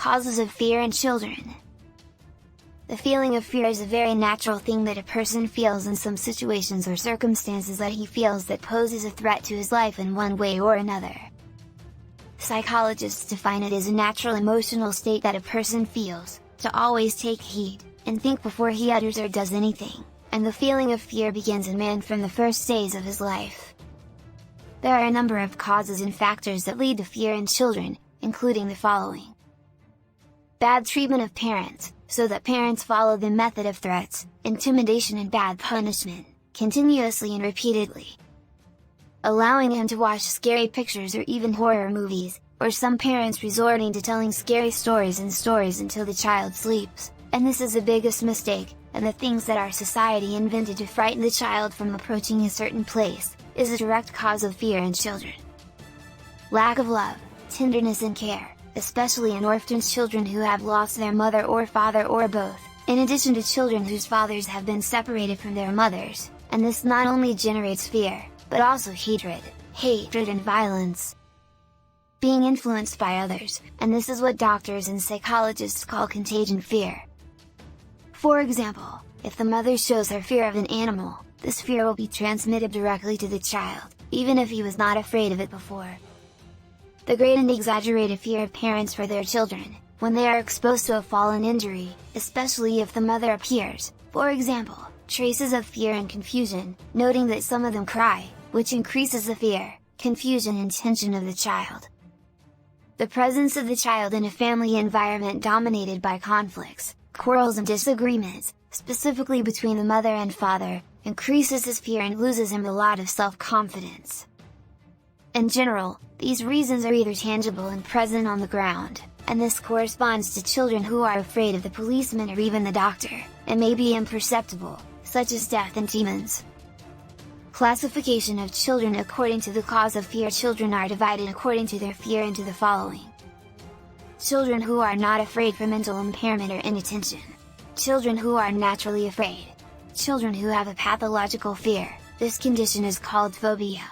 Causes of fear in children. The feeling of fear is a very natural thing that a person feels in some situations or circumstances that he feels that poses a threat to his life in one way or another. Psychologists define it as a natural emotional state that a person feels, to always take heed, and think before he utters or does anything, and the feeling of fear begins in man from the first days of his life. There are a number of causes and factors that lead to fear in children, including the following. Bad treatment of parents, so that parents follow the method of threats, intimidation and bad punishment, continuously and repeatedly. Allowing him to watch scary pictures or even horror movies, or some parents resorting to telling scary stories until the child sleeps, and this is the biggest mistake, and the things that our society invented to frighten the child from approaching a certain place, is a direct cause of fear in children. Lack of love, tenderness and care, especially in orphaned children who have lost their mother or father or both, in addition to children whose fathers have been separated from their mothers, and this not only generates fear, but also hatred and violence. Being influenced by others, and this is what doctors and psychologists call contagion fear. For example, if the mother shows her fear of an animal, this fear will be transmitted directly to the child, even if he was not afraid of it before. The great and exaggerated fear of parents for their children, when they are exposed to a fall and injury, especially if the mother appears, for example, traces of fear and confusion, noting that some of them cry, which increases the fear, confusion and tension of the child. The presence of the child in a family environment dominated by conflicts, quarrels and disagreements, specifically between the mother and father, increases his fear and loses him a lot of self-confidence. In general, these reasons are either tangible and present on the ground, and this corresponds to children who are afraid of the policeman or even the doctor, and may be imperceptible, such as death and demons. Classification of children according to the cause of fear. Children are divided according to their fear into the following. Children who are not afraid for mental impairment or inattention. Children who are naturally afraid. Children who have a pathological fear, this condition is called phobia.